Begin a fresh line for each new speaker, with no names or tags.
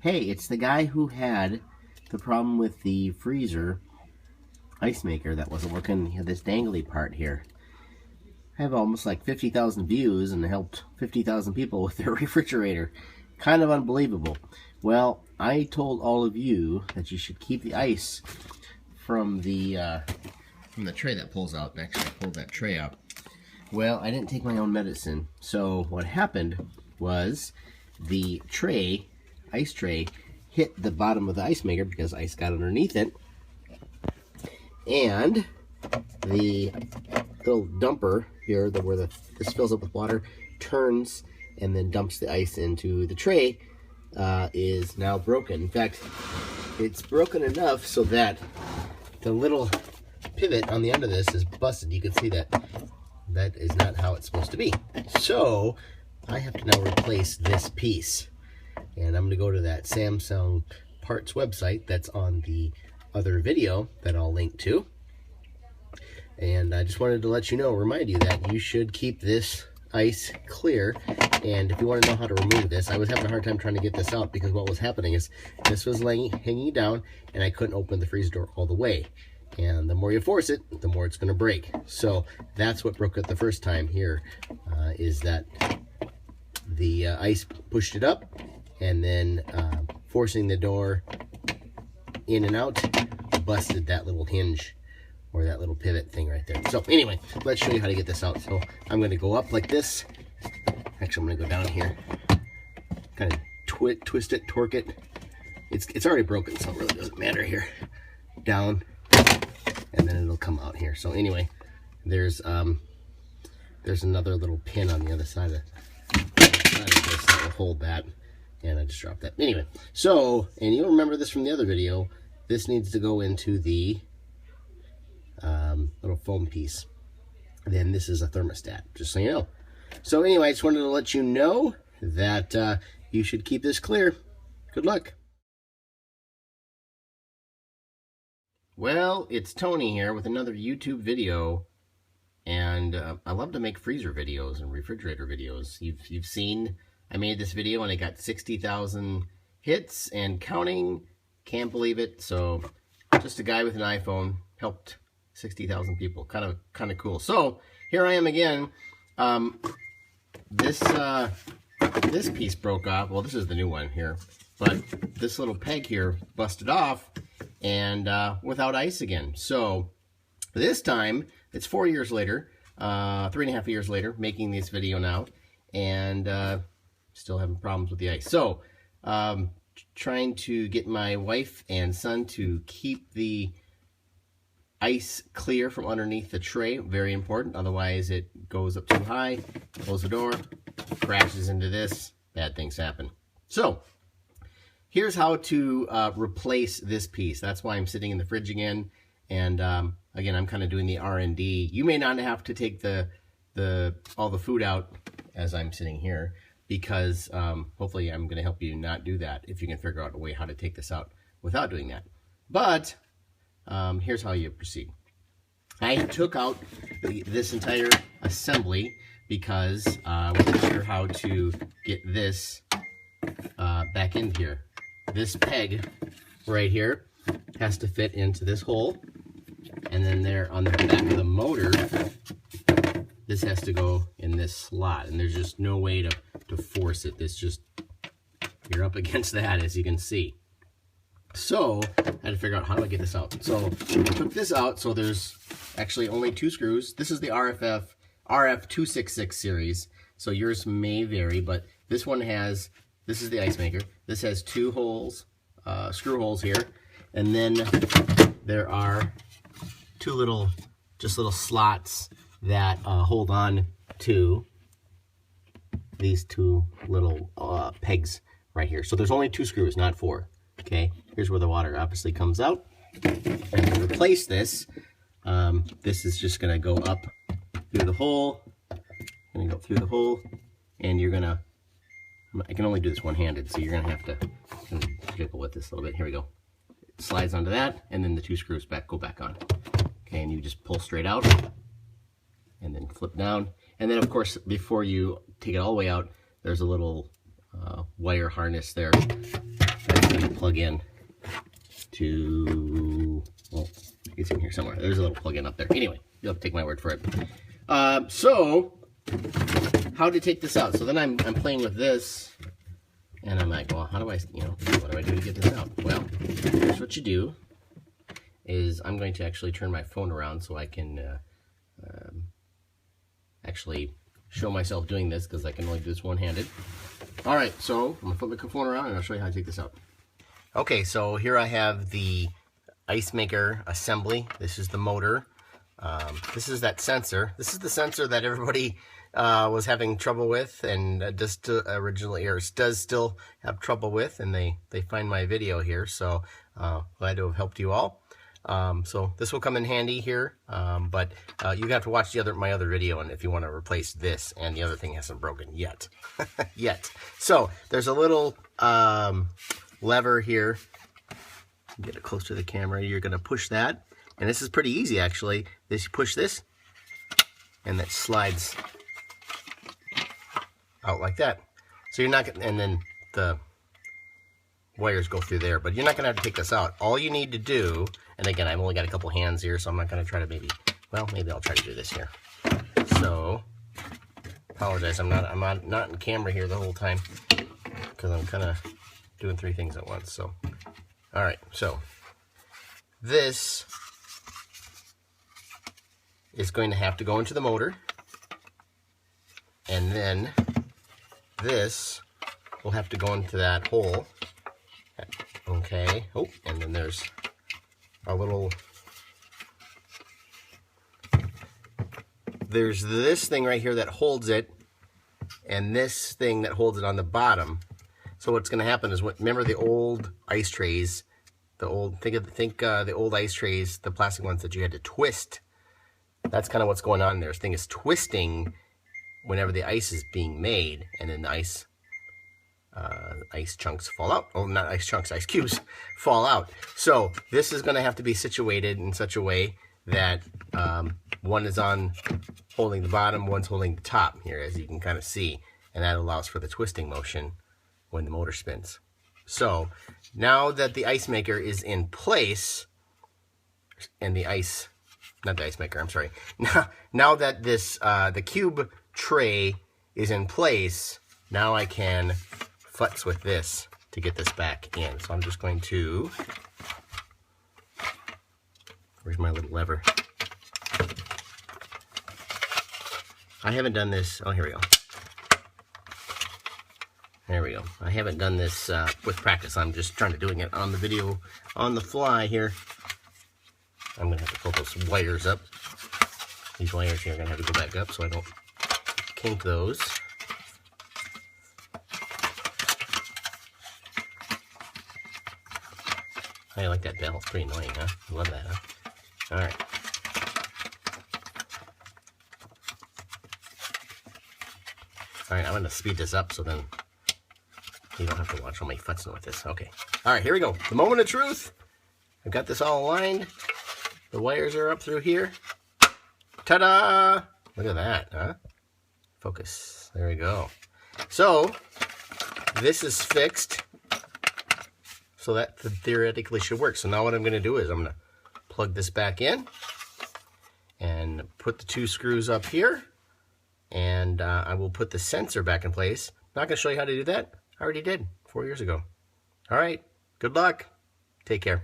Hey, it's the guy who had the problem with the freezer ice maker that wasn't working. He had this dangly part here. I have almost like 50,000 views and helped 50,000 people with their refrigerator. Kind of unbelievable. Well, I told all of you that you should keep the ice from the tray that pulls out. Actually, I pulled that tray out. Well, I didn't take my own medicine. So what happened was the tray, ice tray, hit the bottom of the ice maker because ice got underneath it. And the little dumper here, where this fills up with water, turns and then dumps the ice into the tray, is now broken. In fact, it's broken enough so that the little pivot on the end of this is busted. You can see that that is not how it's supposed to be. So I have to now replace this piece. And I'm going to go to that Samsung parts website that's on the other video that I'll link to. And I just wanted to let you know, remind you that you should keep this ice clear. And if you want to know how to remove this, I was having a hard time trying to get this out because what was happening is this was hanging down and I couldn't open the freezer door all the way. And the more you force it, the more it's going to break. So that's what broke it the first time here, is that the ice pushed it up, and then forcing the door in and out busted that little hinge or that little pivot thing right there. So anyway, let's show you how to get this out. So I'm going to go up like this. Actually, I'm going to go down here, kind of twist it, torque it. It's already broken, so it really doesn't matter here. Down, and then it'll come out here. So anyway, there's another little pin on the other side of this that will hold that, and I just dropped that. Anyway, so, and you'll remember this from the other video, this needs to go into the little foam piece. Then this is a thermostat, just so you know. So anyway, I just wanted to let you know that you should keep this clear. Good luck. Well, it's Tony here with another YouTube video, and I love to make freezer videos and refrigerator videos. You've seen I made this video and I got 60,000 hits and counting. Can't believe it. So just a guy with an iPhone helped 60,000 people. Kind of cool. So here I am again. This piece broke off. Well, this is the new one here, but this little peg here busted off, and without ice again. So this time, it's 4 years later, 3.5 years later, making this video now, and still having problems with the ice. So trying to get my wife and son to keep the ice clear from underneath the tray. Very important, otherwise it goes up too high, close the door, crashes into this, bad things happen. So here's how to replace this piece. That's why I'm sitting in the fridge again. And again, I'm kind of doing the R&D. You may not have to take all the food out as I'm sitting here, because hopefully I'm going to help you not do that if you can figure out a way how to take this out without doing that. But here's how you proceed. I took out this entire assembly because I wasn't sure how to get this back in here. This peg right here has to fit into this hole, and then there on the back of the motor, this has to go in this slot, and there's just no way to force it. This just, you're up against that, as you can see. So I had to figure out how do I get this out. So I took this out. So there's actually only 2 screws. This is the RF266 series. So yours may vary, but this one has, this is the ice maker. This has 2 holes, screw holes here. And then there are 2 little slots that hold on to these 2 little pegs right here. So there's only 2 screws, not 4. Okay, here's where the water obviously comes out. And to replace this, this is just gonna go up through the hole, and you're gonna, I can only do this one-handed, so you're gonna have to jiggle with this a little bit. Here we go. It slides onto that, and then the 2 screws go back on. Okay, and you just pull straight out, and then flip down. And then, of course, before you take it all the way out, there's a little wire harness there That's going to plug in to, well, it's in here somewhere. There's a little plug-in up there. Anyway, you'll have to take my word for it. So, how to take this out? So then I'm playing with this, and I'm like, well, how do I, what do I do to get this out? Well, here's what you do, is I'm going to actually turn my phone around so I can actually show myself doing this, because I can only do this one-handed. All right, so I'm gonna flip the phone around and I'll show you how to take this out. Okay, so here I have the ice maker assembly. This is the motor. This is that sensor. This is the sensor that everybody was having trouble with, and does still have trouble with, and they find my video here. So glad to have helped you all. So this will come in handy here, but you have to watch my other video, and if you want to replace this, and the other thing hasn't broken yet. So there's a little lever here. Get it close to the camera. You're going to push that, and this is pretty easy actually. You push this, and that slides out like that. So you're not, and then the wires go through there, but you're not going to have to take this out. All you need to do, and again, I've only got a couple hands here, so I'm not going to try to maybe I'll try to do this here. So, apologize, I'm not in camera here the whole time, because I'm kind of doing 3 things at once. So, all right, so this is going to have to go into the motor, and then this will have to go into that hole. Okay, oh, and then there's there's this thing right here that holds it, and this thing that holds it on the bottom. So what's going to happen is, remember the old ice trays, the old ice trays, the plastic ones that you had to twist. That's kind of what's going on there. This thing is twisting whenever the ice is being made, and then the ice chunks fall out. Oh, not ice chunks, ice cubes fall out. So this is going to have to be situated in such a way that one is holding the bottom, one's holding the top here, as you can kind of see, and that allows for the twisting motion when the motor spins. So now that the ice maker is in place, and not the ice maker, I'm sorry. Now that this the cube tray is in place, now I can futz with this to get this back in. So I'm just going to, where's my little lever? I haven't done this, oh, here we go. There we go. I haven't done this with practice. I'm just trying to doing it on the video on the fly here. I'm going to have to pull those wires up. These wires here are going to have to go back up so I don't kink those. I like that bell. It's pretty annoying, huh? I love that, huh? All right. All right, I'm going to speed this up so then you don't have to watch all my futzing with this. Okay. All right, here we go. The moment of truth. I've got this all aligned. The wires are up through here. Ta-da! Look at that, huh? Focus. There we go. So, this is fixed. So that theoretically should work. So now what I'm going to do is I'm going to plug this back in and put the 2 screws up here. And I will put the sensor back in place. I'm not going to show you how to do that. I already did 4 years ago. All right. Good luck. Take care.